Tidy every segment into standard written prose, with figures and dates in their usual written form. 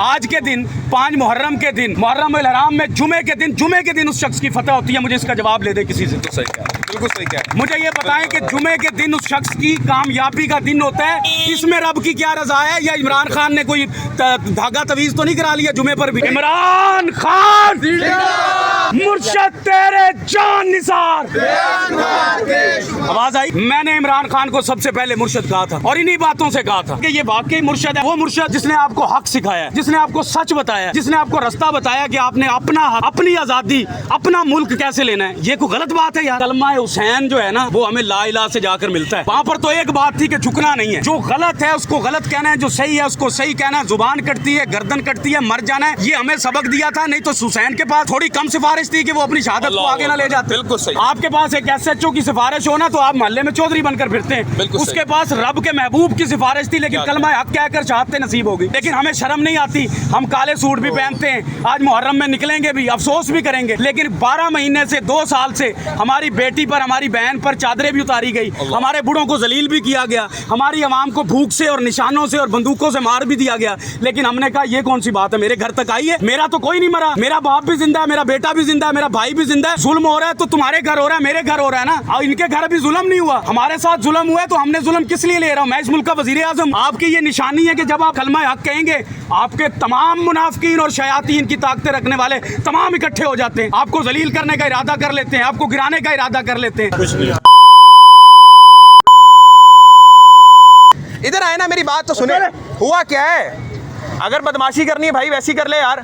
आज के दिन 5 मुहर्रम के दिन, मुहर्रम अल हराम में जुमे के दिन उस शख्स की फतह होती है। मुझे इसका जवाब ले दे किसी से। तो सही कहा, बिल्कुल सही कहा। मुझे ये बताएं कि जुमे के दिन उस शख्स की कामयाबी का दिन होता है, इसमें रब की क्या रजा है? या इमरान खान ने कोई धागा तवीज तो नहीं करा लिया जुमे पर भी? इमरान खान मुर्शद तेरे जान निसार। आवाज आई? मैंने इमरान खान को सबसे पहले मुर्शद कहा था और इन्हीं बातों से कहा था कि ये वाकई मुर्शद है, वो मुर्शद जिसने आपको हक सिखाया, जिसने आपको सच बताया, जिसने आपको रास्ता बताया कि आपने अपना हक, अपनी आजादी, अपना मुल्क कैसे लेना है। ये कोई गलत बात है यार? कलमा हुसैन जो है ना, वो हमें ला इलाहा से जाकर मिलता है। वहाँ पर तो एक बात थी कि झुकना नहीं है, जो गलत है उसको गलत कहना है, जो सही है उसको सही कहना है। जुबान कटती है, गर्दन कटती है, मर जाना है। ये हमें सबक दिया था। नहीं तो हुसैन के पास थोड़ी कम सिफारिश थी कि वो अपनी शहादत को आगे ना ले जाते। बिल्कुल सही। आपके पास एक SHO की सिफारिश हो ना, तो आप मोहल्ले में चौधरी बनकर फिरते हैं। उसके पास रब के महबूब की सिफारिश थी, लेकिन कलमा हक कहकर शहादत नसीब होगी। लेकिन हमें शर्म नहीं आती, हम काले सूट भी पहनते हैं, आज मुहर्रम में निकलेंगे भी, अफसोस भी करेंगे। लेकिन 12 महीने से, 2 साल से हमारी बेटी पर, हमारी बहन पर चादरें भी उतारी गई, हमारे बूढ़ों को जलील भी किया गया, हमारी आवाम को भूख से और निशानों से और बंदूकों से मार भी दिया गया। लेकिन हमने कहा ये कौन सी बात है, मेरे घर तक आई है, मेरा तो कोई नहीं मरा, मेरा बाप भी जिंदा है, मेरा बेटा भी जिंदा है, मेरा भाई भी जिंदा है। जुल्म हो रहा है तो तुम्हारे घर हो रहा है, मेरे घर हो रहा है ना, और इनके घर भी जुल्म नहीं हुआ, हमारे साथ जुल्म हुआ है, तो हमने जुल्म किस लिए ले रहा हूँ? मैं इस मुल्क का वजीर आजम। आपकी ये निशानी है कि जब आप कलमा हक कहेंगे, आपके तमाम मुनाफिकीन और शयातीन की ताकतें रखने वाले तमाम इकट्ठे हो जाते हैं, आपको जलील करने का इरादा कर लेते हैं, आपको गिराने का इरादा कर लेते हैं। इधर आए ना, मेरी बात तो सुने। हुआ क्या है? अगर बदमाशी करनी है भाई वैसी कर ले यार।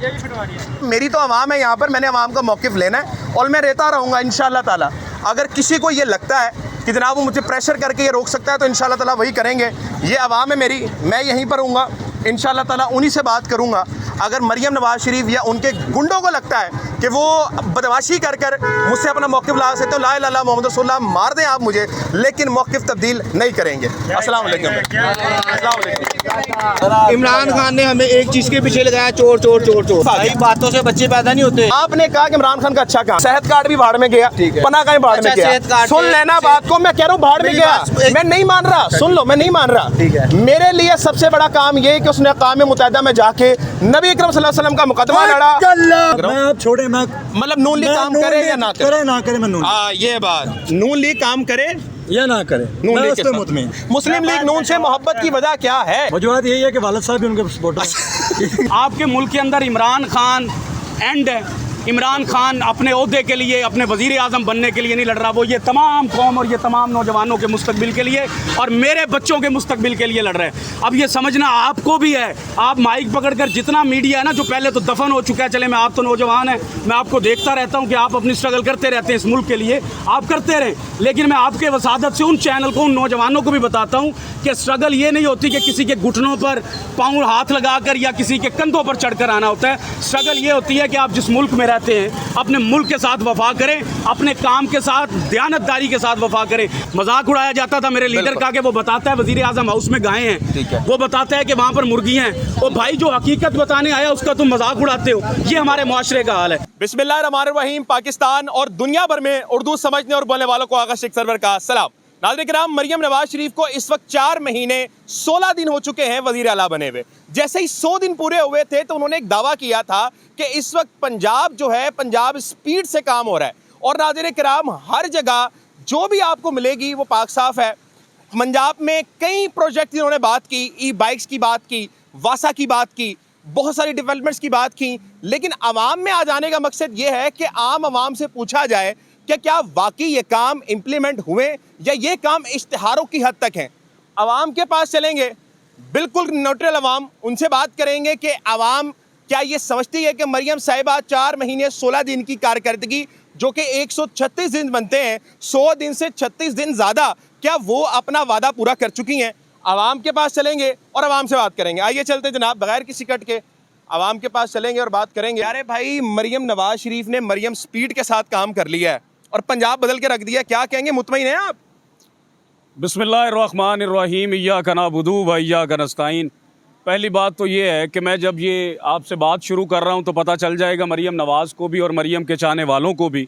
मेरी तो आवाम है यहाँ पर, मैंने आवाम का मौक़िफ़ लेना है और मैं रहता रहूँगा इंशाअल्लाह ताला। अगर किसी को ये लगता है कि जनाब वो मुझे प्रेशर करके ये रोक सकता है, तो इंशाअल्लाह ताला वही करेंगे। ये आवाम है मेरी, मैं यहीं पर हूँगा इंशाअल्लाह ताला, उन्हीं से बात करूँगा। अगर मरियम नवाज शरीफ या उनके गुंडों को लगता है कि वो बदमाशी कर कर मुझसे अपना मौक़िफ़ ला सकते हो, ला इलाहा इल्लल्लाह मोहम्मद रसूलुल्लाह, मार दें आप मुझे, लेकिन मौक़िफ़ तब्दील नहीं करेंगे। अस्सलाम वालेकुम। इमरान खान ने हमें एक चीज के पीछे लगाया, चोर चोर चोर चोर। भाई बातों से बच्चे पैदा नहीं होते। आपने कहा कि इमरान खान का अच्छा काम, सेहत कार्ड भी भाड़ में गया, पना का भाड़ में गया। सुन लेना बात को, मैं कह रहा हूँ भाड़ में गया, मैं नहीं मान रहा, सुन लो, मैं नहीं मान रहा। मेरे लिए सबसे बड़ा काम ये कि उसने अक़वाम मुत्तहिदा में जाके नबी अकरम सल्लल्लाहु अलैहि वसल्लम का मुकदमा लड़ा। आप छोड़े, मैं मतलब नून लीग काम करे या ना करे? ना करे, मैं नून। ये बात, नून लीग काम करे या ना करे, नून लीग उस पे मुतमिन। मुस्लिम लीग नून से मोहब्बत की वजह क्या है? वजूहत यही है कि वालिद साहब भी उनके सपोर्टर। आपके मुल्क के अंदर इमरान खान एंड है। इमरान खान अपने ओहदे के लिए, अपने वज़ीर आज़म बनने के लिए नहीं लड़ रहा, वो ये तमाम कौम और ये तमाम नौजवानों के मुस्तकबिल के लिए और मेरे बच्चों के मुस्तकबिल के लिए लड़ रहे हैं। अब ये समझना आपको भी है, आप माइक पकड़कर जितना मीडिया है ना, जो पहले तो दफन हो चुका है, चले मैं, आप तो नौजवान हैं, मैं आपको देखता रहता हूँ कि आप अपनी स्ट्रगल करते रहते हैं इस मुल्क के लिए, आप करते रहें। लेकिन मैं आपके वसादत से उन चैनल को, उन नौजवानों को भी बताता हूँ कि स्ट्रगल ये नहीं होती कि किसी के घुटनों पर पाँव हाथ लगाकर या किसी के कंधों पर चढ़कर आना होता है। स्ट्रगल ये होती है कि आप जिस मुल्क में रहते हैं अपने मुल्क के साथ वफा करें, अपने काम के साथ दयानतदारी के साथ वफा करें। मजाक उड़ाया जाता था मेरे लीडर का कि वो बताता है वज़ीर आज़म हाउस में गायें हैं, वो बताता है कि वहाँ पर मुर्गी हैं। ओ भाई, जो हकीकत बताने आया उसका तुम मजाक उड़ाते हो। ये हमारे मुआशरे का हाल है। बिस्मिल्लाहिर्रहमानिर्रहीम। पाकिस्तान और दुनिया भर में उर्दू समझने और बोलने वालों को आगा शेख सरवर का सलाम। नाज़रीन किराम, मरियम नवाज शरीफ को इस वक्त 4 महीने 16 दिन हो चुके हैं वज़ीर आला बने हुए। जैसे ही 100 दिन पूरे हुए थे तो उन्होंने एक दावा किया था कि इस वक्त पंजाब जो है, पंजाब स्पीड से काम हो रहा है। और नाज़रीन किराम, हर जगह जो भी आपको मिलेगी वो पाक साफ है। पंजाब में कई प्रोजेक्ट इन्होंने बात की, ई बाइक्स की बात की, वासा की बात की, बहुत सारी डेवलपमेंट्स की बात की। लेकिन आवाम में आ जाने का मकसद ये है कि आम आवाम से पूछा जाए कि क्या वाकई ये काम इम्प्लीमेंट हुए या ये काम इश्तिहारों की हद तक हैं। आवाम के पास चलेंगे, बिल्कुल न्यूट्रल आवाम, उनसे बात करेंगे कि आवाम क्या ये समझती है कि मरियम साहिबा 4 महीने 16 दिन की कारकर्दगी, जो कि 136 दिन बनते हैं, 100 दिन से 36 दिन ज़्यादा, क्या वो अपना वादा पूरा कर चुकी हैं? आवाम के पास चलेंगे और आवाम से बात करेंगे। आइए चलते जनाब, बगैर किसी कट के आवाम के पास चलेंगे और बात करेंगे। अरे भाई, मरियम नवाज शरीफ ने मरियम स्पीड के साथ काम कर लिया है और पंजाब बदल के रख दिया, क्या कहेंगे? मुतमईन हैं आप? बिस्मिल्लाहिर्रहमानिर्रहीम, इय्याका नअबुदु व इय्याका नस्तईन। पहली बात तो ये है कि मैं जब ये आपसे बात शुरू कर रहा हूँ तो पता चल जाएगा मरियम नवाज़ को भी और मरियम के चाहने वालों को भी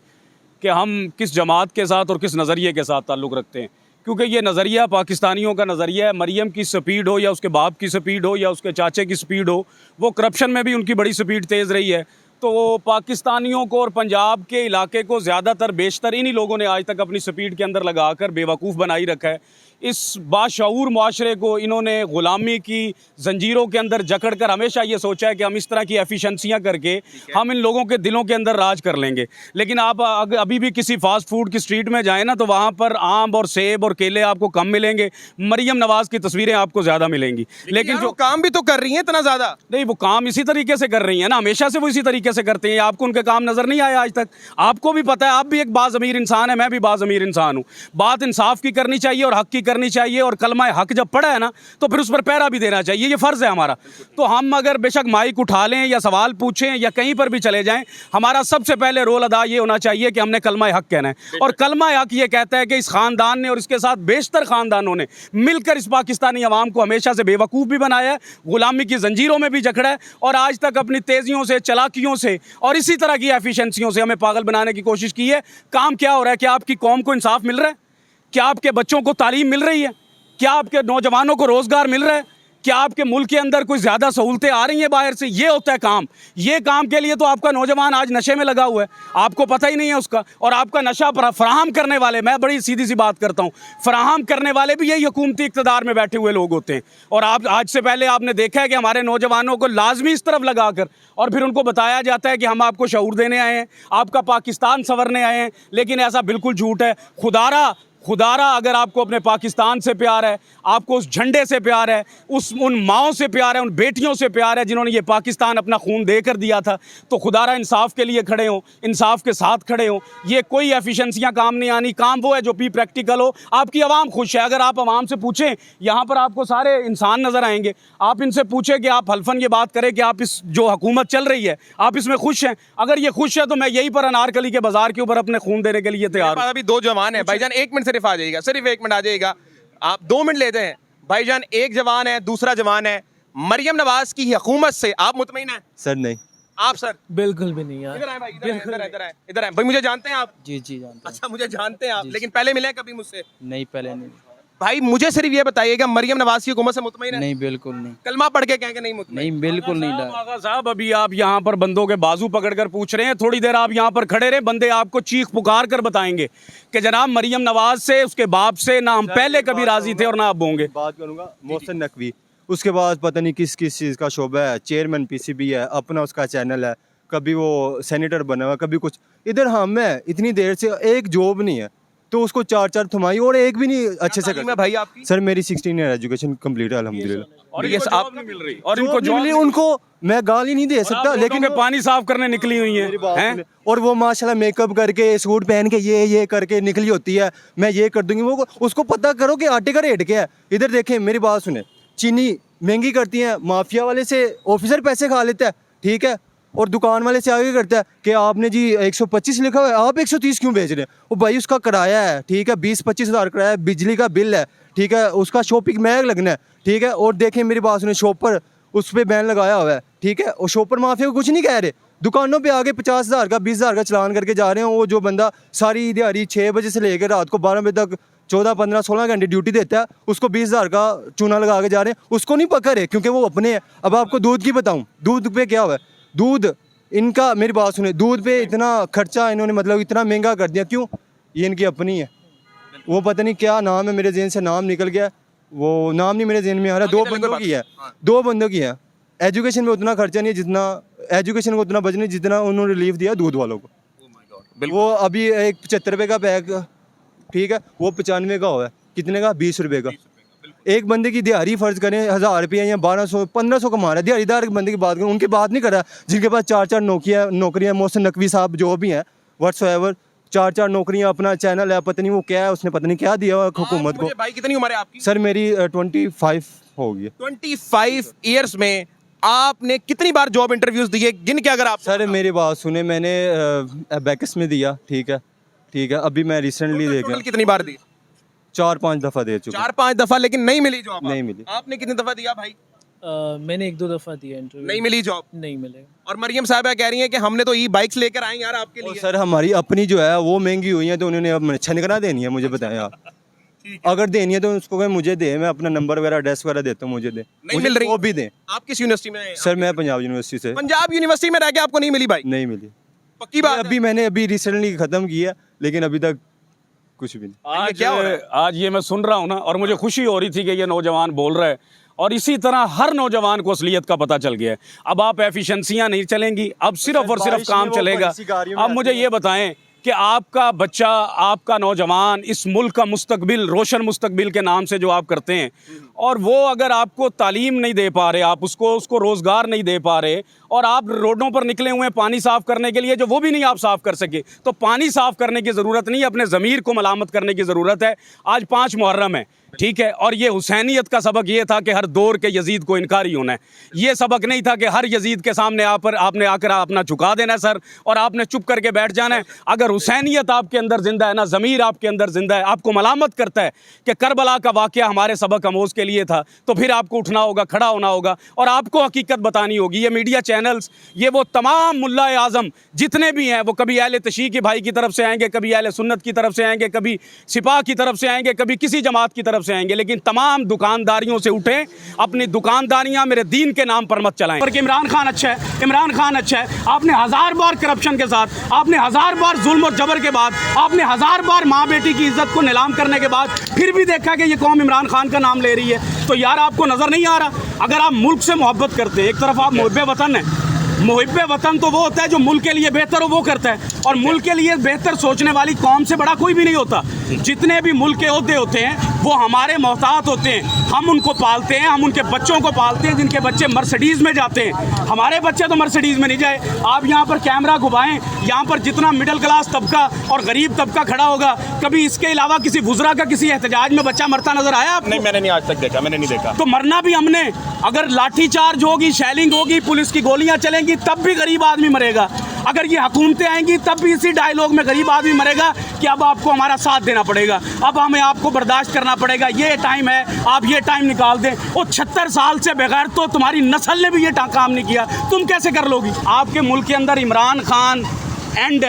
कि हम किस जमात के साथ और किस नज़रिए के साथ ताल्लुक़ रखते हैं। क्योंकि ये नज़रिया पाकिस्तानियों का नज़रिया है, मरियम की स्पीड हो या उसके बाप की स्पीड हो या उसके चाचे की स्पीड हो, वो करप्शन में भी उनकी बड़ी स्पीड तेज़ रही है। तो वो पाकिस्तानियों को और पंजाब के इलाके को ज़्यादातर बेशतर इन्हीं लोगों ने आज तक अपनी स्पीड के अंदर लगाकर बेवकूफ़ बनाई रखा है। इस बाशऊर माशरे को इन्होंने ग़ुलामी की जंजीरों के अंदर जकड़ कर हमेशा ये सोचा है कि हम इस तरह की एफिशिएंसियाँ करके हम इन लोगों के दिलों के अंदर राज कर लेंगे। लेकिन आप अभी भी किसी फास्ट फूड की स्ट्रीट में जाएँ ना, तो वहाँ पर आम और सेब और केले आपको कम मिलेंगे, मरियम नवाज़ की तस्वीरें आपको ज़्यादा मिलेंगी। लेकिन जो काम भी तो कर रही हैं इतना ज़्यादा। नहीं, वो काम इसी तरीके से कर रही है ना, हमेशा से वो इसी तरीके से करते हैं। आपको उनके काम नज़र नहीं आया आज तक? आपको भी पता है, आप भी एक बाज़मीर इंसान है, मैं भी बाज़मीर इंसान हूँ। बात इंसाफ की करनी चाहिए और हक की करनी चाहिए, और कलमा हक जब पड़ा है ना तो फिर उस पर पहरा भी देना चाहिए, ये फ़र्ज़ है हमारा। तो हम अगर बेशक माइक उठा लें या सवाल पूछें या कहीं पर भी चले जाएं, हमारा सबसे पहले रोल अदा ये होना चाहिए कि हमने कलमा हक कहना है। और कलमा हक ये कहता है कि इस ख़ानदान ने और इसके साथ बेशतर ख़ानदानों ने मिलकर इस पाकिस्तानी अवाम को हमेशा से बेवकूफ़ भी बनाया है, ग़ुलामी की जंजीरों में भी जकड़ा है, और आज तक अपनी तेज़ियों से, चालाकियों से और इसी तरह की एफिशिएंसियों से हमें पागल बनाने की कोशिश की है। काम क्या हो रहा है? क्या आपकी कौम को इंसाफ मिल रहा है? क्या आपके बच्चों को तालीम मिल रही है? क्या आपके नौजवानों को रोज़गार मिल रहा है? क्या आपके मुल्क के अंदर कोई ज़्यादा सहूलतें आ रही हैं बाहर से? ये होता है काम। ये काम के लिए तो आपका नौजवान आज नशे में लगा हुआ है, आपको पता ही नहीं है उसका। और आपका नशा फराहम करने वाले, मैं बड़ी सीधी सी बात करता हूँ, फराहम करने वाले भी यही हुकूमती इक़्तिदार में बैठे हुए लोग होते हैं। और आप आज से पहले आपने देखा है कि हमारे नौजवानों को लाजमी इस तरफ लगा कर और फिर उनको बताया जाता है कि हम आपको शऊर देने आए हैं, आपका पाकिस्तान संवरने आए हैं। लेकिन ऐसा बिल्कुल झूठ है। खुदारा अगर आपको अपने पाकिस्तान से प्यार है, आपको उस झंडे से प्यार है, उन माओं से प्यार है, उन बेटियों से प्यार है जिन्होंने ये पाकिस्तान अपना खून देकर दिया था, तो खुदारा इंसाफ के लिए खड़े हों, इंसाफ के साथ खड़े हों। ये कोई एफिशिएंसियाँ काम नहीं आनी। काम वो है जो भी प्रैक्टिकल हो। आपकी आवाम खुश है। अगर आप आवाम से पूछें, यहाँ पर आपको सारे इंसान नज़र आएंगे, आप इनसे पूछें कि आप हल्फन ये बात करें कि आप इस जो हुकूमत चल रही है आप इसमें खुश हैं। अगर ये खुश है तो मैं यहीं पर अनारकली के बाजार के ऊपर अपने खून देने के लिए तैयार हूँ। अभी दो जवान हैं भाईजान, 1 मिनट सिर्फ आ जाइएगा, सिर्फ 1 मिनट आ जाइएगा। आप 2 मिनट लेते हैं भाईजान। एक जवान है, दूसरा जवान है। मरियम नवाज की हुकूमत से आप मुतमईन हैं? सर नहीं। आप सर? बिल्कुल भी नहीं यार। इधर आए भाई, इधर आए भाई। मुझे जानते हैं आप? जी जी जानते हैं। अच्छा, मुझे जानते हैं आप, लेकिन पहले मिले कभी मुझसे? नहीं, पहले नहीं। भाई मुझे सिर्फ ये बताइएगा, मरियम नवाज की हुकूमत से मुतमईन है? नहीं, बिल्कुल नहीं। कलमा पढ़ के कहें कि नहीं मुतमईन? नहीं, बिल्कुल नहीं। आगा साहब, अभी आप यहाँ पर बंदों के बाजू पकड़कर पूछ रहे हैं, थोड़ी देर आप यहाँ पर खड़े रहे, बंदे आपको चीख पुकार कर बताएंगे कि जनाब मरियम नवाज से, उसके बाप से ना हम पहले कभी राजी थे और ना अब होंगे। बात करूंगा मोहसिन नकवी, उसके बाद पता नहीं किस किस चीज़ का शोबा है, चेयरमैन पीसीबी है, अपना उसका चैनल है, कभी वो सेनेटर बना हुआ, कभी कुछ। इधर हम है, इतनी देर से एक जॉब नहीं है, तो उसको 4 थमाई और एक भी नहीं अच्छे से मैं भाई आपकी सर मेरी 16 ईयर एजुकेशन कंप्लीट है अल्हम्दुलिल्लाह। और ये आप नहीं मिल रही, और इनको जॉब मिली, उनको मैं गाली नहीं दे सकता, लेकिन के पानी साफ करने निकली हुई हैं। और वो माशाल्लाह मेकअप करके सूट पहन के ये करके निकली होती है, मैं ये कर दूंगी। वो उसको पता करो कि आटे का रेट क्या है। इधर देखें, मेरी बात सुने, चीनी महंगी करती हैं, माफिया वाले से ऑफिसर पैसे खा लेता है, ठीक है, और दुकान वाले से आगे करता है कि आपने जी 125 लिखा हुआ है, आप 130 क्यों बेच रहे हैं? वो भाई उसका किराया है, ठीक है, 20-25 हज़ार किराया है, बिजली का बिल है, ठीक है, उसका शॉपिंग मैग लगना है, ठीक है। और देखें मेरी बात सुने, शॉपर उस पर बैन लगाया हुआ है, ठीक है, और शॉपर माफिया को कुछ नहीं कह रहे। दुकानों पे आगे 50,000 का 20,000 का चलान करके जा रहे हैं। वो जो बंदा सारी दिहाड़ी 6 बजे से लेकर रात को 12 बजे तक 14, 15, 16 घंटे ड्यूटी देता है, उसको 20,000 का चूना लगा के जा रहे हैं। उसको नहीं पकड़ रहे क्योंकि वो अपने हैं। अब आपको दूध की बताऊँ, दूध पे क्या हुआ है, दूध इनका, मेरी बात सुने, दूध पे इतना खर्चा इन्होंने मतलब इतना महंगा कर दिया, क्यों? ये इनकी अपनी है। वो पता नहीं क्या नाम है, मेरे जेहन से नाम निकल गया, वो नाम नहीं मेरे जेहन में आ रहा। 2 बंदों की है, 2 बंदों की है। एजुकेशन में उतना खर्चा नहीं है जितना, एजुकेशन को उतना बजट नहीं जितना उन्होंने रिलीफ दिया दूध वालों को। वो अभी एक 75 रुपये का पैक, ठीक है, वो 95 का हुआ है, कितने का? 20 रुपये का। एक बंदे की दिहाड़ी फर्ज करें 1000 रुपये या 1200 1500 कमा रहा है, दिहाड़ीदार के बंदे की बात करें, उनकी बात नहीं कर रहा, जिनके पास 4 नौकरियाँ, मोहसिन नकवी साहब जो भी हैं, व्हाट्सएवर 4 नौकरियाँ, अपना चैनल है, पता नहीं वो क्या है, उसने पता नहीं क्या दिया हुआ हुकूमत को। भाई कितनी उम्र है आपकी? सर मेरी 25 हो गई है। 25 ईयर्स में आपने कितनी बार जॉब इंटरव्यूज दिए, गिन के अगर आप? सर मेरी बात सुने, मैंने बैकस में दिया, ठीक है, अभी मैं रिसेंटली देखा, कितनी बार दी? 4-5 दफ़ा दे चुका। 4-5 दफा, लेकिन नहीं मिली जॉब? नहीं मिली। आपने कितनी दफा दिया भाई? मैंने 1-2 दफा दिया इंटरव्यू, नहीं मिली जॉब? नहीं मिले। और मरियम साहबा कह रही हैं कि हमने तो ई बाइक्स लेकर आए यार आपके लिए। सर हमारी अपनी जो है वो महंगी हुई है, तो उन्होंने अब छनकना देनी है, मुझे बताएं आप। अगर देनी है तो उसको कहें मुझे दे, मैं अपना नंबर वगैरह एड्रेस वगैरह देता हूँ, मुझे दे, नहीं मुझे मिल रही वो भी दें। आप किस यूनिवर्सिटी में? सर मैं पंजाब यूनिवर्सिटी से। पंजाब यूनिवर्सिटी में रह के आपको नहीं मिली बाइक? नहीं मिली, पक्की बात है? अभी रिसेंटली खत्म किया, लेकिन अभी तक कुछ भी नहीं। आज क्या हो रहा है? आज ये मैं सुन रहा हूँ ना, और मुझे खुशी हो रही थी कि ये नौजवान बोल रहा है, और इसी तरह हर नौजवान को असलियत का पता चल गया है। अब आप एफिशिएंसियां नहीं चलेंगी, अब सिर्फ और सिर्फ काम चलेगा। अब मुझे ये बताएं कि आपका बच्चा, आपका नौजवान इस मुल्क का मुस्तकबिल, रोशन मुस्तकबिल के नाम से जो आप करते हैं, और वो अगर आपको तालीम नहीं दे पा रहे, आप उसको रोज़गार नहीं दे पा रहे, और आप रोडों पर निकले हुए हैं पानी साफ़ करने के लिए, जो वो भी नहीं आप साफ़ कर सके, तो पानी साफ़ करने की ज़रूरत नहीं, अपने ज़मीर को मलामत करने की ज़रूरत है। आज 5 मुहर्रम है, ठीक है, और ये हुसैनियत का सबक ये था कि हर दौर के यजीद को इनकारी होना है। ये सबक नहीं था कि हर यजीद के सामने आपने आकर अपना झुका देना है सर, और आपने चुप करके बैठ जाना है। अगर हुसैनियत आपके अंदर जिंदा है ना, ज़मीर आपके अंदर जिंदा है, आपको मलामत करता है कि करबला का वाक़या हमारे सबक आमोज़ के लिए था, तो फिर आपको उठना होगा, खड़ा होना होगा, और आपको हकीकत बतानी होगी। ये मीडिया चैनल्स, ये वो तमाम मुल्ला आज़म जितने भी हैं, वो कभी अहले तशय्युक़ के भाई की तरफ से आएंगे, कभी अहले सुन्नत की तरफ से आएंगे, कभी सिपाह की तरफ से आएंगे, कभी किसी जमात की तरफ से आएंगे, लेकिन तमाम दुकानदारियों से उठें, अपनी दुकानदारियां मेरे दीन के नाम पर मत चलाएं। पर इमरान खान अच्छा है, इमरान खान अच्छा है। आपने 1000 बार करप्शन के साथ, आपने 1000 बार जुल्म और जबर के बाद, आपने 1000 बार माँ बेटी की इज्जत को नीलाम करने के बाद फिर भी देखा कि ये कौम इमरान खान का नाम ले रही है। तो यार आपको नजर नहीं आ रहा? अगर आप मुल्क से मोहब्बत करते हैं, एक तरफ आप मुहिब्बे वतन है, मुहिब्बे वतन तो वो होता है जो मुल्क के लिए बेहतर हो वो करता है, और मुल्क के लिए बेहतर सोचने वाली कौम से बड़ा कोई भी नहीं होता। जितने भी मुल्क के ओहदे होते हैं वो हमारे मोहतात होते हैं, हम उनको पालते हैं, हम उनके बच्चों को पालते हैं, जिनके बच्चे मर्सिडीज़ में जाते हैं। हमारे बच्चे तो मर्सिडीज़ में नहीं जाए। आप यहाँ पर कैमरा घुमाएं, यहाँ पर जितना मिडिल क्लास तबका और गरीब तबका खड़ा होगा, कभी इसके अलावा किसी गुजरा का किसी एहतजाज में बच्चा मरता नजर आया आपको? नहीं, मैंने नहीं आज तक देखा, मैंने नहीं देखा। तो मरना भी हमने, अगर लाठी चार्ज होगी, शैलिंग होगी, पुलिस की गोलियां चलेंगी, तब भी गरीब आदमी मरेगा। अगर ये हुकूमतें आएंगी तब भी इसी डायलॉग में गरीब आदमी मरेगा कि अब आपको हमारा साथ देना पड़ेगा, अब हमें आपको बर्दाश्त करना पड़ेगा, ये टाइम है, आप ये टाइम निकाल दें। वो 76 साल से बगैर तो तुम्हारी नस्ल ने भी ये काम नहीं किया, तुम कैसे कर लोगी? आपके मुल्क के अंदर इमरान खान एंड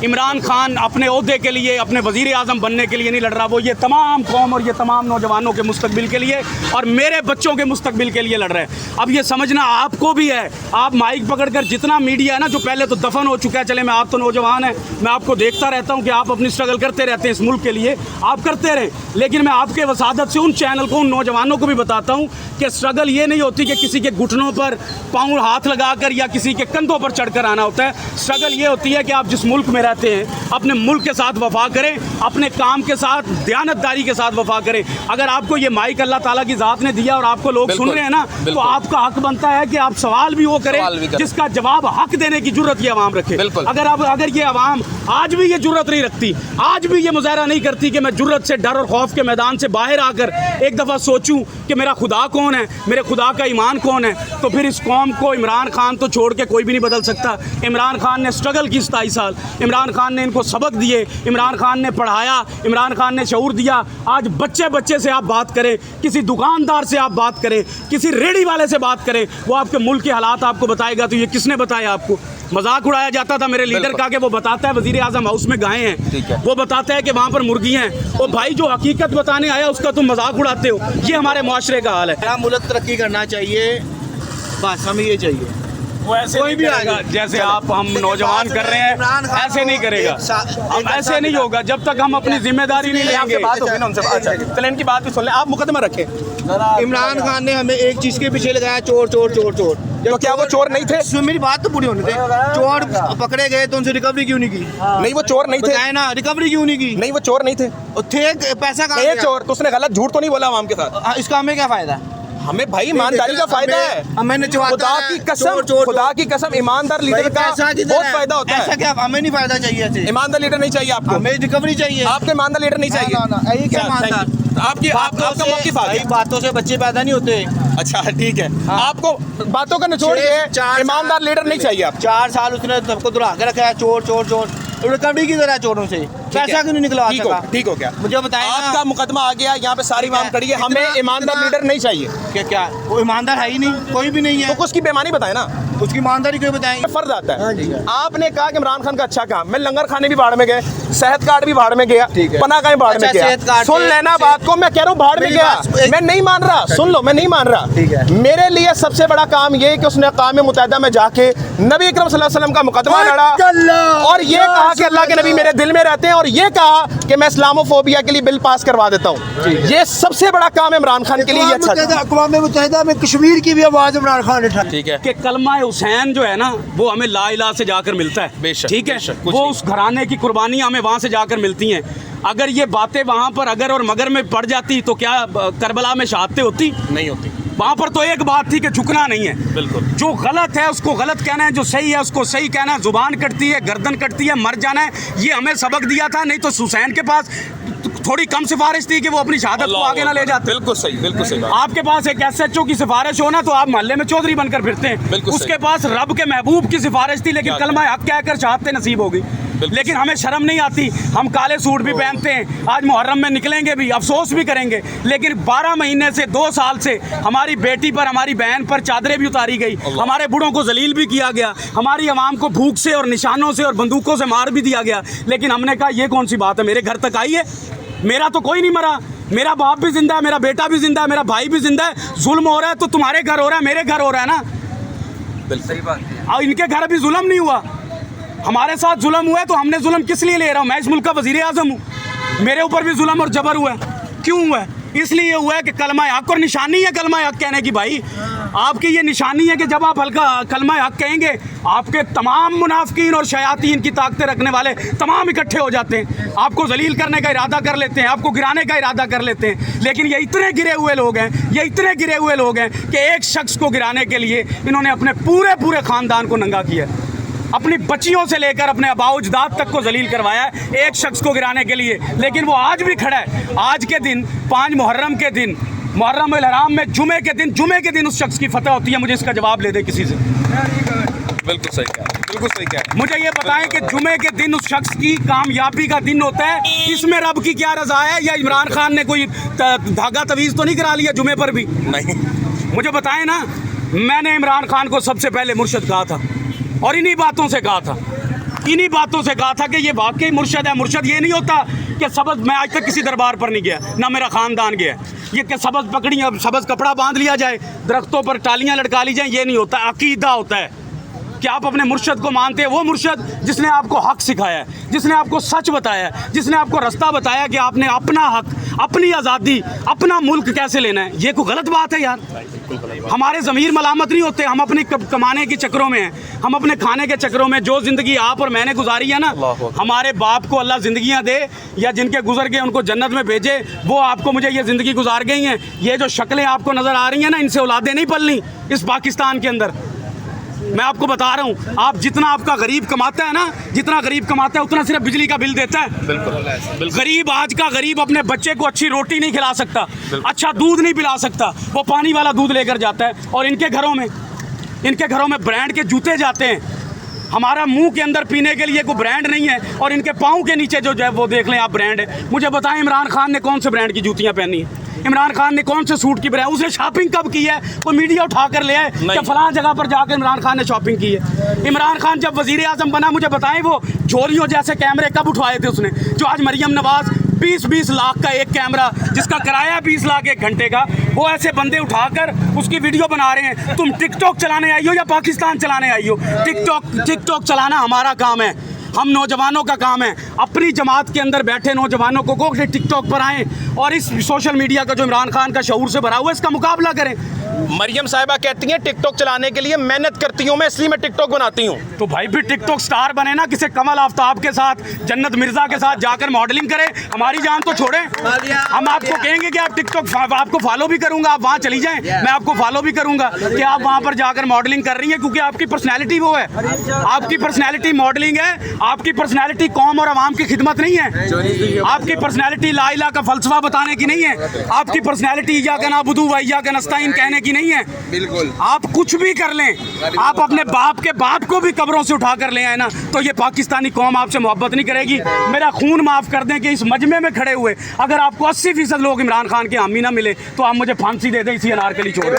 इमरान खान अपने ओहदे के लिए, अपने वज़ीर आज़म बनने के लिए नहीं लड़ रहा, वो ये तमाम कौम और ये तमाम नौजवानों के मुस्तकबिल के लिए और मेरे बच्चों के मुस्तकबिल के लिए लड़ रहे हैं। अब ये समझना आपको भी है, आप माइक पकड़कर जितना मीडिया है ना, जो पहले तो दफन हो चुका है, चले मैं, आप तो नौजवान हैं, मैं आपको देखता रहता हूँ कि आप अपनी स्ट्रगल करते रहते हैं इस मुल्क के लिए, आप करते रहें, लेकिन मैं आपके वसादत से उन चैनल को, उन नौजवानों को भी बताता हूँ कि स्ट्रगल ये नहीं होती कि किसी के घुटनों पर पाँव हाथ लगाकर या किसी के कंधों पर चढ़कर आना होता है। स्ट्रगल ये होती है कि आप जिस मुल्क में रहते हैं अपने मुल्क के साथ वफा करें, अपने काम के साथ दयानतदारी के साथ वफा करें। अगर आपको ये माइक अल्लाह ताला की ज़ात ने दिया और आपको लोग सुन रहे हैं ना, तो आपका हक बनता है कि आप सवाल भी वो करें जिसका जवाब हक देने की जरूरत ये अवाम रखे। अगर ये अवाम आज भी ये जरूरत नहीं रखती, आज भी ये मुजाहरा नहीं करती कि मैं जरूरत से, डर और खौफ के मैदान से बाहर आकर एक दफ़ा सोचूं कि मेरा खुदा कौन है, मेरे खुदा का ईमान कौन है, तो फिर इस कौम को इमरान खान तो छोड़ के कोई भी नहीं बदल सकता। इमरान खान ने स्ट्रगल की 27 साल, इमरान खान ने इनको सबक दिए, इमरान खान ने पढ़ाया, इमरान खान ने शऊर दिया। आज बच्चे बच्चे से आप बात करें, किसी दुकानदार से आप बात करें, किसी रेडी वाले से बात करें, वो आपके मुल्क के हालात आपको बताएगा। तो ये किसने बताया आपको? मजाक उड़ाया जाता था मेरे लीडर का कि वो बताता है वजीर आजम हाउस में गाय हैं, वो बताता है कि वहाँ पर मुर्गी हैं। वो भाई जो हकीकत बताने आया उसका तुम मजाक उड़ाते हो। ये हमारे मुआशरे का हाल है। हमारा मुल्क तरक्की करना चाहिए, बस हमें ये चाहिए। वो ऐसे कोई भी आएगा जैसे आप हम नौजवान कर रहे हैं, ऐसे नहीं करेगा, हम ऐसे नहीं होगा जब तक हम अपनी जिम्मेदारी नहीं लेंगे। बात होगी ना उनसे। अच्छा, चलें इनकी बात भी सुन लें, आप मुकदमा रखें। इमरान खान ने हमें एक चीज के पीछे लगाया, चोर चोर चोर चोर। तो क्या वो चोर नहीं थे? सुन मेरी बात तो पूरी होने दे। चोर पकड़े गए तो उनसे रिकवरी क्यों नहीं की? नहीं वो चोर नहीं थे बताए ना, रिकवरी क्यों नहीं की? नहीं वो चोर नहीं थे, थे पैसा कहाँ ये गया? चोर तो उसने गलत झूठ तो नहीं बोला आवाम के साथ। इसका हमें क्या फायदा? हमें भाई ईमानदारी का फायदा है। हमें खुदा की कसम, खुदा की कसम, ईमानदार लीडर का बहुत फायदा होता है। ऐसा क्या? हमें नहीं फायदा चाहिए, ईमानदार लीडर नहीं चाहिए आपको, हमें रिकवरी चाहिए। आपके ईमानदार लीडर नहीं चाहिए। क्या ईमानदार? आपकी आपका मौक़िफ़ आ गया। बातों से बच्चे पैदा नहीं होते। अच्छा ठीक है, आपको बातों का निचोड़ ये ईमानदार लीडर नहीं चाहिए आप। 4 साल उसने सबको दुरा के रखा है, चोर चोर चोर, रिकवरी की तरह चोरों से पैसा क्यों नहीं निकलवा सका? ठीक हो क्या? मुझे बताएं, आपका मुकदमा आ गया, यहाँ पे सारी आवाम खड़ी है, हमें ईमानदार लीडर नहीं चाहिए। क्या वो ईमानदार है ही नहीं, कोई भी नहीं है। तो उसकी बेईमानी बताए ना, उसकी ईमानदारी कोई बताएंगे? फर्ज आता है। आपने कहा कि इमरान खान का अच्छा काम, मैं लंगर खाने भी बाढ़ में गए, सेहत कार्ड भी भाड़ में गया, पना कहीं भाड़ में अच्छा, गया। सेहत कार्ड सुन से- लेना बात को, मैं कह रहा हूँ भाड़ में मेरी गया। बात- एक- मैं नहीं मान रहा, सुन लो, मैं नहीं मान रहा। मेरे लिए सबसे बड़ा काम ये है कि उसने अक़वाम मुत्तहिदा में जाके नबी अकरम सल्लल्लाहु अलैहि वसल्लम का मुकदमा लड़ा और ये कहा कि अल्लाह के नबी मेरे दिल में रहते हैं, और ये कहा कि मैं इस्लामोफोबिया के लिए बिल पास करवा देता हूँ। ये सबसे बड़ा काम है इमरान खान के लिए। ये अच्छा काम। अक़वाम मुत्तहिदा में कश्मीर की भी आवाज़ इमरान खान ने उठाई। ठीक है, कि कलमा हुसैन जो है ना वो हमें ला इलाहा से जाकर मिलता है। बेशक, ठीक है, बेशक, कुछ वो नहीं। उस घराने की कुर्बानियां हमें वहां से जाकर मिलती हैं। अगर ये बातें वहां पर अगर और मगर में पड़ जाती तो क्या करबला में शहादतें होती? नहीं होती। वहां पर तो एक बात थी कि झुकना नहीं है। बिल्कुल। जो गलत है उसको गलत कहना है, जो सही है उसको सही कहना है। जुबान कटती है, गर्दन कटती है, मर जाना है। ये हमें सबक दिया था, नहीं तो हुसैन के पास थोड़ी कम सिफारिश थी कि वो अपनी शहादत को आगे ना ले जाते। बिल्कुल सही, बिल्कुल सही बात। आपके पास एक SHO की सिफारिश हो ना तो आप मोहल्ले में चौधरी बनकर फिरते हैं। बिल्कुल उसके सही। पास रब के महबूब की सिफारिश थी, लेकिन क्या कलमा हक कहकर शहादतें नसीब हो गई। लेकिन हमें शर्म नहीं आती, हम काले सूट भी पहनते हैं, आज मुहर्रम में निकलेंगे भी, अफसोस भी करेंगे। लेकिन 12 महीने से 2 साल से हमारी बेटी पर, हमारी बहन पर चादरें भी उतारी गई, हमारे बूढ़ों को जलील भी किया गया, हमारी आवाम को भूख से और निशानों से और बंदूकों से मार भी दिया गया। लेकिन हमने कहा ये कौन सी बात है, मेरे घर तक आई है? मेरा तो कोई नहीं मरा, मेरा बाप भी जिंदा है, मेरा बेटा भी जिंदा है, मेरा भाई भी जिंदा है। जुल्म हो रहा है तो तुम्हारे घर हो रहा है, मेरे घर हो रहा है ना। सही बात। और इनके घर अभी जुल्म नहीं हुआ, हमारे साथ जुल्म हुआ है। तो हमने जुल्म किस लिए ले रहा हूँ? मैं इस मुल्क का वजीर आजम हूँ, मेरे ऊपर भी जुल्म और जबर हुआ है। क्यों हुआ है? इसलिए हुआ है कि कलमा हक, और निशानी है कलमा हक कहने की। भाई आपकी ये निशानी है कि जब आप हल्का कलमा हक कहेंगे, आपके तमाम मुनाफिकीन और शयातीन की ताकतें रखने वाले तमाम इकट्ठे हो जाते हैं, आपको जलील करने का इरादा कर लेते हैं, आपको गिराने का इरादा कर लेते हैं। लेकिन ये इतने गिरे हुए लोग हैं, ये इतने गिरे हुए लोग हैं कि एक शख्स को गिराने के लिए इन्होंने अपने पूरे ख़ानदान को नंगा किया, अपनी बच्चियों से लेकर अपने आबाउजदाद तक को जलील करवाया है एक शख्स को गिराने के लिए। लेकिन वो आज भी खड़ा है। आज के दिन 5 मुहर्रम के दिन, मुहर्रम अल हराम में जुमे के दिन उस शख्स की फतह होती है। मुझे इसका जवाब ले दे किसी से। बिल्कुल सही कहा, बिल्कुल सही कहा। मुझे ये बताएं कि जुमे के दिन उस शख्स की कामयाबी का दिन होता है, इसमें रब की क्या रजा है? या इमरान खान ने कोई धागा तवीज़ तो नहीं करा लिया जुमे पर भी? नहीं। मुझे बताएं ना। मैंने इमरान खान को सबसे पहले मुर्शद कहा था, और इन्हीं बातों से कहा था कि ये वाकई मुर्शद है। मुर्शद ये नहीं होता कि सबज, मैं आज तक किसी दरबार पर नहीं गया, ना मेरा ख़ानदान गया। ये कि सबज पकड़ी, सबज कपड़ा बांध लिया जाए, दरख्तों पर टालियां लटका ली जाए, ये नहीं होता। अकीदा होता है कि आप अपने मुर्शद को मानते हैं। वो मुर्शद जिसने आपको हक सिखाया है, जिसने आपको सच बताया है, जिसने आपको रास्ता बताया कि आपने अपना हक, अपनी आज़ादी, अपना मुल्क कैसे लेना है। ये कोई गलत बात है यार? हमारे ज़मीर मलामत नहीं होते, हम अपनी कमाने के चक्रों में हैं, हम अपने खाने के चक्रों में। जो ज़िंदगी आप और मैंने गुजारी है ना, हमारे बाप को अल्लाह ज़िंदगियाँ दे, या जिनके गुजर गए उनको जन्नत में भेजे, वो आपको मुझे ये ज़िंदगी गुजार गई हैं। ये जो शक्लें आपको नज़र आ रही हैं ना, इनसे औलादें नहीं पलनी इस पाकिस्तान के अंदर। मैं आपको बता रहा हूँ, आप जितना आपका गरीब कमाता है ना, जितना गरीब कमाता है उतना सिर्फ बिजली का बिल देता है। बिल्कुल। गरीब, आज का गरीब अपने बच्चे को अच्छी रोटी नहीं खिला सकता, अच्छा दूध नहीं पिला सकता, वो पानी वाला दूध लेकर जाता है। और इनके घरों में ब्रांड के जूते जाते हैं। हमारा मुंह के अंदर पीने के लिए कोई ब्रांड नहीं है, और इनके पाँव के नीचे जो है वो देख लें आप ब्रांड है। मुझे बताएं इमरान खान ने कौन से ब्रांड की जूतियाँ पहनी है? इमरान खान ने कौन से सूट की ब्रांड, उसने शॉपिंग कब की है? कोई मीडिया उठा कर ले आए कि फलां जगह पर जाकर इमरान खान ने शॉपिंग की है? इमरान खान जब वजीर आजम बना, मुझे बताएं वो झोलियों जैसे कैमरे कब उठवाए थे उसने? जो आज मरियम नवाज 20-20 लाख का एक कैमरा, जिसका किराया 20 लाख 1 घंटे का, वो ऐसे बंदे उठाकर उसकी वीडियो बना रहे हैं। तुम टिकटॉक चलाने आई हो या पाकिस्तान चलाने आई हो? टिकटॉक चलाना हमारा काम है, हम नौजवानों का काम है। अपनी जमात के अंदर बैठे नौजवानों को टिकटॉक पर आएँ और इस सोशल मीडिया का जो इमरान खान का शऊर से भरा हुआ है, इसका मुकाबला करें। मरियम साहिबा कहती हैं टिकटॉक चलाने के लिए मेहनत करती हूँ मैं, इसलिए मैं टिकटॉक बनाती हूँ। तो भाई फिर टिकटॉक स्टार बने ना, किसी कमल आफ्ताब के साथ, जन्नत मिर्जा के साथ जाकर मॉडलिंग करें। हमारी जान तो छोड़ें। हम आपको कहेंगे कि आप टिकटॉक, आपको फॉलो भी करूंगा, आप वहाँ चली जाएं, मैं आपको फॉलो भी करूंगा कि आप वहाँ पर जाकर मॉडलिंग कर रही हैं, क्योंकि आपकी पर्सनैलिटी वो है, आपकी पर्सनैलिटी मॉडलिंग है। आपकी पर्सनैलिटी कौम और आवाम की खिदमत नहीं है। आपकी पर्सनैलिटी ला इलाहा का फलसफा बताने की नहीं है। आपकी पर्सनैलिटी इय्याका नअबुदु व इय्याका नस्तईन कहने की नहीं है। बिल्कुल। आप कुछ भी कर लें, आप अपने बाप के बाप को भी कब्रों से उठा कर ले आए ना, तो ये पाकिस्तानी कौम आपसे मोहब्बत नहीं करेगी। मेरा खून माफ़ कर दें कि इस मजमे में खड़े हुए अगर आपको 80% लोग इमरान खान के हामी ना मिले तो आप मुझे फांसी दे दें इसी अनारकली छोड़।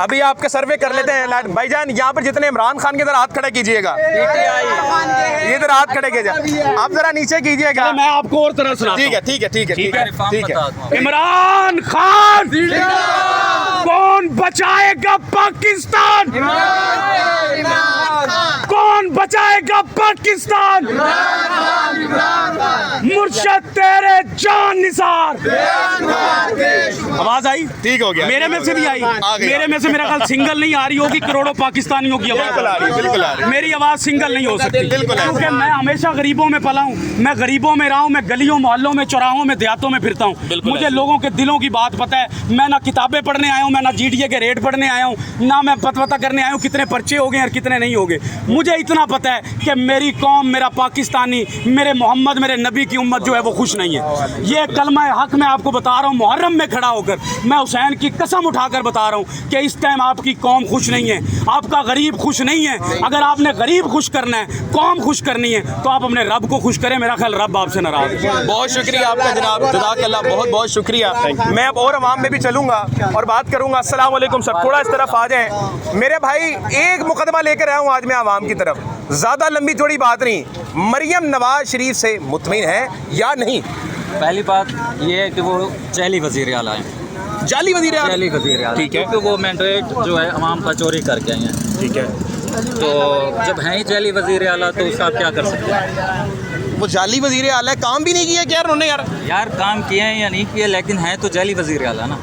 अभी आपके सर्वे कर लेते हैं भाईजान। यहाँ पर जितने इमरान खान के इधर हाथ खड़े कीजिएगा, ये इधर हाथ खड़े कीजिए, आप जरा नीचे कीजिएगा। मैं आपको और तरह सुना। ठीक है ठीक है ठीक है ठीक है ठीक है। इमरान खान कौन बचाएगा पाकिस्तान? कौन बचाएगा पाकिस्तान? मुर्शद तेरे जान निसार। आवाज आई? ठीक हो गया। मेरे में से भी आई। मेरे में से मेरा ख्याल सिंगल नहीं आ रही होगी, करोड़ों पाकिस्तानियों की बिल्कुल आ रही है, बिल्कुल आ रही है। मेरी आवाज सिंगल नहीं हो सकती, बिल्कुल आ रही है। क्योंकि मैं हमेशा गरीबों में पला हूँ, मैं गरीबों में रहा हूँ, मैं गलियों मोहल्लों में चौराहों में देहातों में फिरता हूँ। मुझे लोगों के दिलों की बात पता है। मैं ना किताबें पढ़ने आया हूँ, मैं ना जीडीए के रेट पढ़ने आया हूँ, ना मैं पता करने आया हूँ कितने पर्चे हो गए और कितने नहीं हो गए। मुझे इतना पता है कि मेरी कौम, मेरा पाकिस्तानी, मेरे मोहम्मद, मेरे नबी की उम्मत जो है वो खुश नहीं है। ये कलमा हक मैं आपको बता रहा हूँ, मुहर्रम में खड़ा होकर मैं हुसैन की कसम उठाकर बता रहा हूँ कि इस टाइम आपकी कौम खुश नहीं है, आपका गरीब खुश नहीं है। अगर आपने गरीब खुश करना है, कौम खुश करनी है, तो आप अपने रब को खुश करें। मेरा ख्याल रब आपसे नाराज है। बहुत शुक्रिया आपका जनाब, जज़ाकल्लाह, बहुत बहुत शुक्रिया। मैं अब और अवाम में भी चलूंगा और बात करूंगा। अस्सलाम वालेकुम सब, थोड़ा इस तरफ आ जाएं मेरे भाई। एक मुकदमा लेकर आया हूँ आज मैं अवाम की तरफ, ज़्यादा लंबी चौड़ी बात नहीं। मरियम नवाज शरीफ से मुतमिन है या नहीं? पहली बात ये है कि वो जाली वज़ीर आला हैं, जाली वज़ीर आला, जाली वज़ीर आला, ठीक है। क्योंकि वो मैंडेट जो है अवाम का चोरी करके आई हैं। ठीक है। तो जब हैं ही जाली वज़ीर आला तो उसका आप क्या कर सकते हैं? वो जाली वज़ीर आला है, काम भी नहीं किया क्या उन्होंने यार? काम किए हैं या नहीं किए, लेकिन हैं तो जाली वज़ीर आला ना।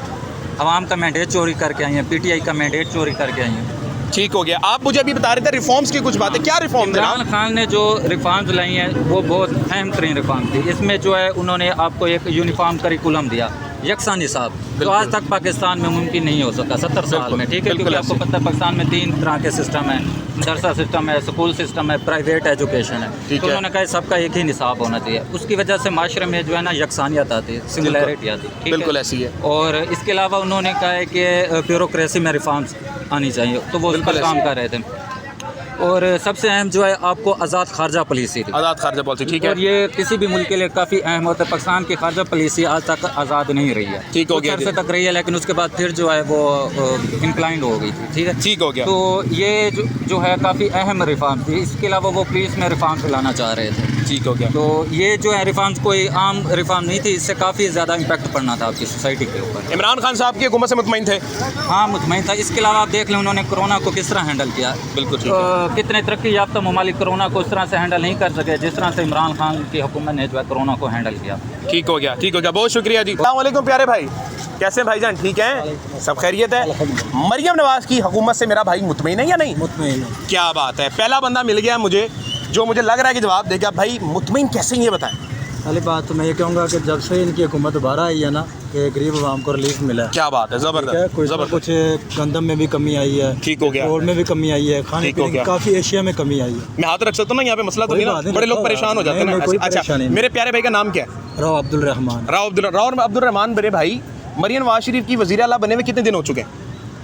अवाम का मैंडेट चोरी करके आई हैं, PTI का मैंडेट चोरी करके आई हैं। ठीक हो गया। आप मुझे अभी बता रहे थे रिफॉर्म्स की कुछ बातें, क्या रिफॉर्म थे? इमरान खान ने जो रिफॉर्म्स लाई हैं वो बहुत अहम तरीन रिफॉर्म थी। इसमें जो है उन्होंने आपको एक यूनिफॉर्म करिकुलम दिया, यकसा निसाब, जो आज तक पाकिस्तान में मुमकिन नहीं हो सका 70 साल में। ठीक है, क्योंकि आपको पता है पाकिस्तान में 3 तरह के सिस्टम है, मदरसा सिस्टम है, स्कूल सिस्टम है, प्राइवेट एजुकेशन है। तो उन्होंने कहा सबका एक ही निसाब होना चाहिए। उसकी वजह से माशरे में जो है ना यकसानियत आती है, सिंगुलैरिटी आती है। बिल्कुल ऐसी है। और इसके अलावा उन्होंने कहा है कि ब्यूरोक्रेसी में रिफॉर्म्स आनी चाहिए, तो वो उस पर काम कर रहे थे। और सबसे अहम जो है आपको आज़ाद खारजा पॉलिसी थी, आज़ाद खारजा पॉलिसी, ठीक है। और ये किसी भी मुल्क के लिए काफ़ी अहम होता है। पाकिस्तान की खारजा पॉलिसी आज तक आज़ाद नहीं रही है, ठीक हो गया, कुछ अरसे तक रही है, लेकिन उसके बाद फिर जो है वो इंक्लाइंड हो गई थी। ठीक है, ठीक हो गया। तो ये जो है काफ़ी अहम रिफॉर्म थी। इसके अलावा वो पुलिस में रिफॉर्म लाना चाह रहे थे। ठीक हो गया। तो ये जो है रिफॉर्म्स कोई आम रिफॉर्म नहीं थी, इससे काफ़ी ज़्यादा इम्पैक्ट पड़ना था आपकी सोसाइटी के ऊपर। इमरान खान साहब की हुकूमत से मुतमईन थे? हाँ, मुतमईन था। इसके अलावा आप देख लें उन्होंने कोरोना को किस तरह हैंडल किया। बिल्कुल ठीक है। कितने तरक्की याफ्ता ममालिक कोरोना को उस तरह से हैंडल नहीं कर सके जिस तरह से इमरान खान की हुकूमत ने जो है कोरोना को हैंडल किया। ठीक हो गया, ठीक हो गया, बहुत शुक्रिया जी। अस्सलाम वालेकुम प्यारे भाई, कैसे भाईजान, ठीक हैं? सब खैरियत है? मरियम नवाज की हुकूमत से मेरा भाई मुतमईन है या नहीं? मुतमईन है। क्या बात है, पहला बंदा मिल गया मुझे जो मुझे लग रहा है कि जवाब देगा। भाई मुतमईन कैसे, ये बताएं। पहली बात तो मैं ये कहूँगा कि जब से इनकी हुकूमत दोबारा आई है ना, कि गरीब आवाम को रिलीफ मिला है। क्या बात है, ज़बरदस्त, कुछ गंदम में भी कमी आई है, ठीक हो गया, पेट्रोल में भी कमी आई है, खाने पीने की काफ़ी एशिया में कमी आई है। मैं हाथ रख सकता हूँ ना यहाँ पे, मसला तो नहीं ना, बड़े लोग परेशान हो जाते हैं ना। अच्छा, मेरे प्यारे भाई का नाम क्या है? राव अब्दुल रहमान। मेरे भाई मरियम नवाज शरीफ की वज़ीर आला बने हुए कितने दिन हो चुके हैं?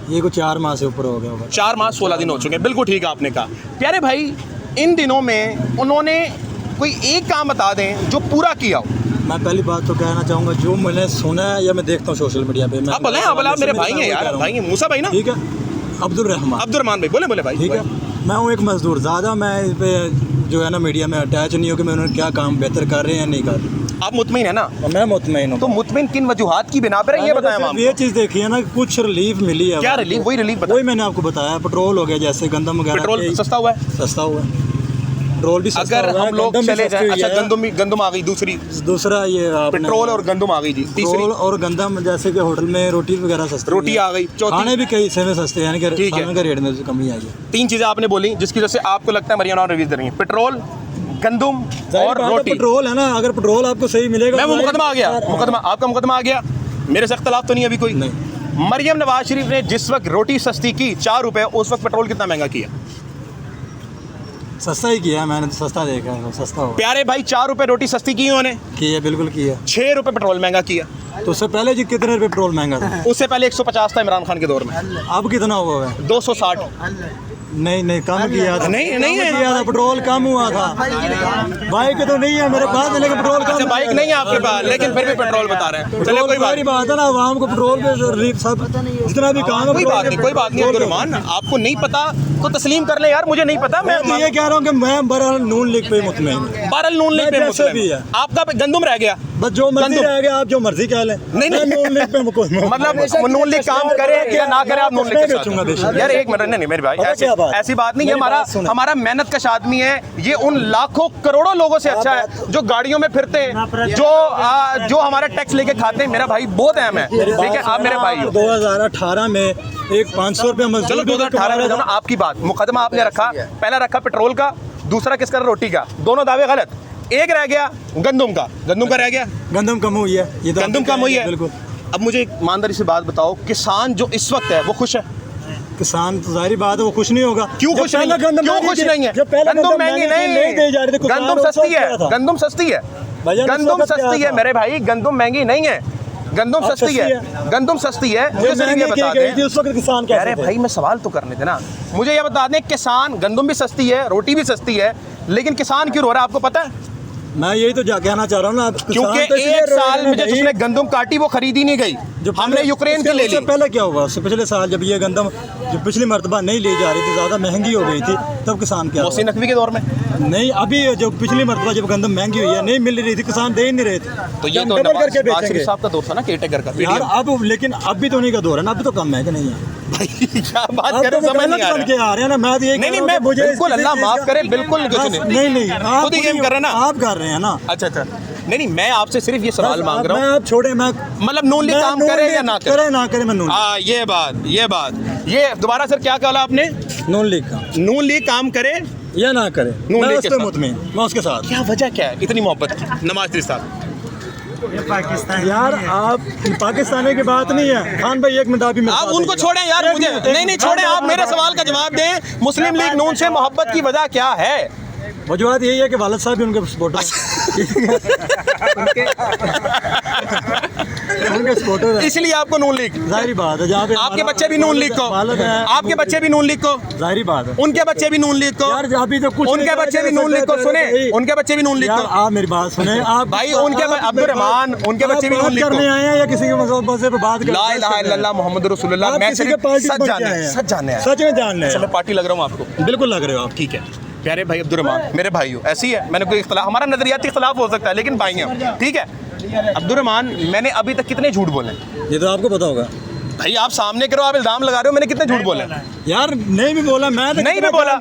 ये कुछ 4 माह से ऊपर हो गया होगा। 4 माह 16 दिन हो चुके हैं, बिल्कुल ठीक है आपने कहा। प्यारे भाई इन दिनों में उन्होंने कोई एक काम बता दें जो पूरा किया हो। मैं पहली बात तो कहना चाहूँगा, जो मैंने सुना है या मैं देखता हूँ सोशल मीडिया पे, आप बोले, आप मेरे भाई हैं यार, भाई हैं, मूसा भाई ना, ठीक है। अब्दुल रहमान भाई, बोले भाई, ठीक है। मैं हूँ एक मजदूर, ज़्यादा मैं इस पे जो है ना मीडिया में अटैच नहीं हो कि मैं उन्होंने क्या काम बेहतर कर रहे हैं या नहीं कर रहे। आप मुतमईन है ना? मैं मुतमईन हूँ। तो मुतमईन किन वजूहात की बिना पर, ये बताएं आप। ये चीज़ देखी है ना, कुछ रिलीफ मिली है। क्या रिलीफ? वही रिलीफ वही मैंने आपको बताया, पेट्रोल हो गया, जैसे गंदम वगैरह। पेट्रोल सस्ता हुआ है, सस्ता हुआ है, पेट्रोल भी सस्ता अगर हम लोग चले जाए। अच्छा, गंदम आ गई, दूसरा ये पेट्रोल और गंदम आ गई जी, पेट्रोल और गंदम, जैसे कि होटल में रोटी वगैरह सस्ती, रोटी आ गई, खाने भी कई हिस्से में सस्ते, यानी कि खाने का रेट में कमी आई है। 3 चीज़ें आपने बोली जिसकी वजह से आपको लगता है मरियम नवाज रिलीज दे रही है, पेट्रोल, गंदम और रोटी। पेट्रोल है ना, अगर पेट्रोल आपको सही मिलेगा, मैं वो मुकदमा आ गया, आपका मुकदमा आ गया, मेरे से इख्तलाफ तो नहीं अभी कोई नहीं। मरियम नवाज शरीफ ने जिस वक्त रोटी सस्ती की 4 रुपए, उस वक्त पेट्रोल कितना महंगा किया? सस्ता ही किया है मैंने, तो सस्ता देखा है, सस्ता हो प्यारे भाई 4 रुपए रोटी सस्ती की उन्होंने, की है, बिल्कुल किया। 6 रुपए पेट्रोल महंगा किया। तो उससे पहले जी कितने रुपए पेट्रोल महंगा था? उससे पहले 150 था इमरान खान के दौर में, अब कितना हुआ है? 260। नहीं कम किया था, नहीं है किया था, पेट्रोल कम हुआ था। बाइक तो नहीं है मेरे पास, लेकिन पेट्रोल कम। अच्छा बाइक नहीं है आपके पास, लेकिन फिर भी पेट्रोल बता रहे हैं। चलो कोई बात है ना, आवाम को पेट्रोल पे सब जितना भी काम है, कोई बात नहीं अब्दुर्रहमान, आपको नहीं पता तो तस्लीम कर ले यार, मुझे नहीं पता। मैं ये कह रहा हूँ कि मैं बहरहाल नून लीग पे मुतमईन हूं। बहरहाल नून लीग पे मुतमईन भी है। आपका गंदुम रह गया, बस जो मर्जी रह गया, आप जो मर्जी कह लें। नहीं नून लीग पे मतलब नून लीग काम करे या ना करे, आप नून लीग के साथ। यार एक मिनट, नहीं मेरे भाई ऐसी बात नहीं है। हमारा मेहनत कश आदमी है, ये उन लाखों करोड़ों लोगों से अच्छा है जो गाड़ियों में फिरते हैं, जो हमारा टैक्स लेके खाते हैं। मेरा भाई बहुत अहम है, ठीक है, आप मेरे भाई हो। 2018 में एक 500 रुपये मजदूर, चलो 2018 में आपकी बात, मुकदमा आपने रखा, पहला रखा पेट्रोल का, दूसरा किसका रोटी का, दोनों दावे गलत। एक रह गया गंदम का रह गया, गंदम कम हुई है, ये गंदम कम हुई है बिल्कुल। अब मुझे एक ईमानदारी से बात बताओ, किसान जो इस वक्त है वो खुश है? किसान तो जाहिर बात है वो खुश नहीं होगा। क्यों खुश नहीं है? क्यों खुश नहीं है? गंदम महंगी नहीं, गंदम सस्ती है, गंदम सस्ती है, गंदम सस्ती है मेरे भाई, गंदम महंगी नहीं है, गंदम सस्ती है, गंदम सस्ती है। मुझे सिर्फ ये बता दें उस वक्त किसान क्या, अरे भाई मैं सवाल तो करने देना, मुझे ये बता दें, किसान, गंदम भी सस्ती है, रोटी भी सस्ती है, लेकिन किसान क्यों रो रहा है आपको पता है? मैं यही तो कहना चाह रहा हूँ ना, क्योंकि एक साल में जिसने गंदम काटी वो खरीदी नहीं गई, हमने यूक्रेन की ले ली। पहले क्या हुआ, उससे पिछले साल जब ये गंदम जो पिछली मरतबा नहीं ली जा रही थी, ज़्यादा महंगी हो गई थी, तब किसान क्या? मौसी नकवी के दौर में नहीं, अभी जो पिछली मरतबा जब गंदम महंगी हुई है, नहीं मिल रही थी, किसान दे ही नहीं रहे थे, तो ये तो नवाज शरीफ साहब का दौर था ना, केयरटेकर का यार। अब लेकिन अब भी तो उन्हीं का दौर है ना, अभी तो कम है कि नहीं है? भाई क्या बात कर रहे हो, समझ नहीं आ रहा है ना। मैं नहीं, मैं बिल्कुल, अल्लाह माफ करे, बिल्कुल कुछ नहीं, खुद ही गेम कर रहे हैं ना, आप कर रहे हैं ना। अच्छा नहीं, मैं आपसे सिर्फ ये सवाल मांग रहा हूँ, आप छोड़े, मैं मतलब नून लीग काम करे या ना करे, मैं नून, हाँ ये बात, ये दोबारा सर क्या कहा आपने? नून लीग का, नून लीग काम करे या ना करे, नून लीग के साथ मुतमईन, मैं उसके साथ। क्या वजह क्या है इतनी मोहब्बत की? नवाज शरीफ साहब यार, आप पाकिस्तानी की बात नहीं है। खान भाई एक मिनट, आप उनको छोड़ें यार, मुझे नहीं छोड़ें, आप मेरे सवाल का जवाब दें। मुस्लिम लीग नून से मोहब्बत की वजह क्या है? वजूहत यही है कि वालिद साहब भी उनके सपोर्टर हैं, इसलिए आपको नून लीग, जाहिर बात है। जहाँ पे आपके बच्चे भी नून लीग को, आपके बच्चे भी नून लीग को, जाहिर बात है, उनके बच्चे भी नून लीग को, यार अभी तो कुछ उनके बच्चे भी नून लीग को, सुने उनके बच्चे भी नून लीग को। आप मेरी बात सुने, आप भाई उनके अब्दुर्रहमान, उनके बच्चे भी नून लीग करने आए हैं या किसी के मसले पे बात ला इलाहा इल्लल्लाह मुहम्मद रसूलुल्लाह, मैं सिर्फ सच जानने सच में जानने मैं पार्टी लग रहा हूँ आपको, बिल्कुल लग रहे हो आप। ठीक है प्यारे भाई अब्दुर्रहमान, मेरे भाई हो, ऐसी है, मैंने कोई इख्तिलाफ, हमारा नजरियाती इख्तिलाफ हो सकता है, लेकिन भाई हैं, ठीक है। अब्दुर्रहमान, मैंने अभी तक कितने झूठ बोले? ये तो आपको पता होगा भाई, आप सामने करो, आप इल्जाम लगा रहे हो, मैंने कितने झूठ बोले? यार नहीं भी बोला, मैं तो नहीं भी बोला।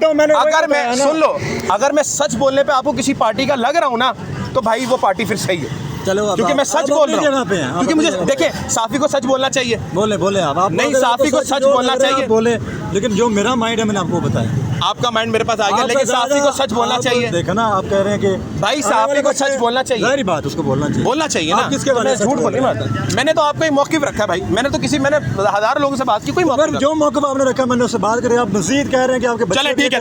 अगर मैं, सुन लो, अगर मैं सच बोलने पे आपको किसी पार्टी का लग रहा हूँ ना, तो भाई वो पार्टी फिर सही है, चलो, क्योंकि मैं सच बोल रहा हूँ, क्योंकि मुझे देखिए, साफी को सच बोलना चाहिए। बोले आप नहीं, साफी को सच बोलना चाहिए, बोले, लेकिन जो मेरा माइंड है मैंने आपको बताया। आपका माइंड मेरे पास आ गया, लेकिन साफी को सच बोलना चाहिए। देखा ना, आप कह रहे हैं कि भाई साफी को सच बोलना चाहिए, सारी बात उसको बोलना चाहिए ना। किसके बारे में झूठ बोलने में, मैंने तो आपको मौक़िफ़ रखा भाई, मैंने हज़ारों लोगों से बात की, कोई मौक़िफ़, जो मौक़िफ़ आपने रखा मैंने उससे बात करी, आप मज़ीद कह रहे हैं कि आपके बच्चे। चले ठीक है,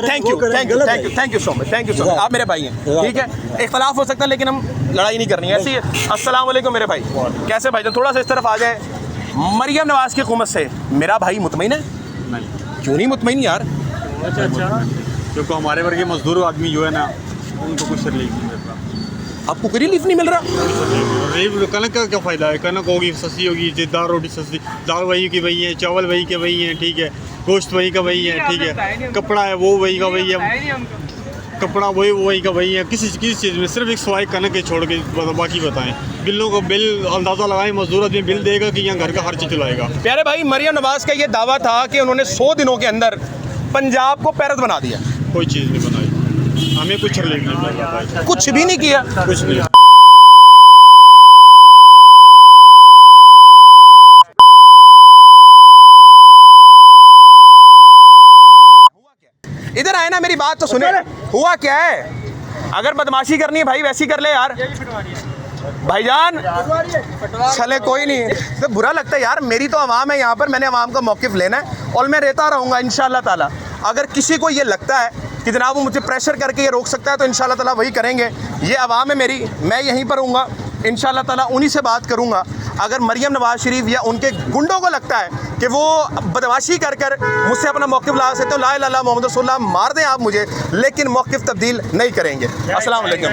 थैंक यू सो मच, आप मेरे भाई हैं, ठीक है। इख्तलाफ हो सकता है लेकिन हम लड़ाई नहीं करनी है, ऐसी है। अस्सलाम वालेकुम मेरे भाई, कैसे भाई? थोड़ा सा इस तरफ आ जाए। मरियम नवाज की हुकूमत से मेरा भाई मुतमईन है? क्यों नहीं मुतमईन यार? अच्छा, क्योंकि हमारे वर्ग मजदूर आदमी जो है ना, उनको कुछ रिलीफ नहीं मिल रहा। आपको कोई रिलीफ नहीं मिल रहा? रिलीफ कनक का क्या फ़ायदा है? कनक होगी सस्ती होगी, दाल रोटी सस्ती, दाल वही की वही है, चावल वही के वही है, ठीक है, गोश्त वही का वही है, ठीक है, कपड़ा है वो वही का वही है, कपड़ा वही का वही है। किसी चीज़ में सिर्फ एक सवाई कनक के छोड़ के बाकी बताएं। बिलों को बिल अंदाज़ा लगाएं, मजदूर आदमी बिल देगा कि यहाँ घर का हर चीज़ चलाएगा। प्यारे भाई, मरियम नवाज का ये दावा था कि उन्होंने 100 दिनों के अंदर पंजाब को पैरत बना दिया। कोई चीज़ नहीं बनाई, हमें कुछ रिलीफ नहीं मिल रहा, कुछ भी नहीं किया, कुछ नहीं। इधर आए ना, मेरी बात तो सुने, हुआ क्या है? अगर बदमाशी करनी है भाई वैसी कर ले यार भाईजान, चले कोई नहीं, तो बुरा लगता है यार, मेरी तो आवाम है यहाँ पर, मैंने आवाम का मौक़िफ़ लेना है और मैं रहता रहूँगा इंशाअल्लाह ताला। अगर किसी को ये लगता है कि जनाब वो मुझे प्रेशर करके ये रोक सकता है, तो इंशाल्लाह ताला वही करेंगे। ये आवाम है मेरी, मैं यहीं पर हूँगा, इंशाल्लाह ताला उन्हीं से बात करूँगा। अगर मरियम नवाज शरीफ या उनके गुंडों को लगता है कि वो बदमाशी कर कर मुझसे अपना मौक़िफ़ ला सकते हो, ला इलाहा इल्लल्लाह मोहम्मद रसूलुल्लाह, मार दें आप मुझे, लेकिन मौक़िफ़ तब्दील नहीं करेंगे। अस्सलाम वालेकुम।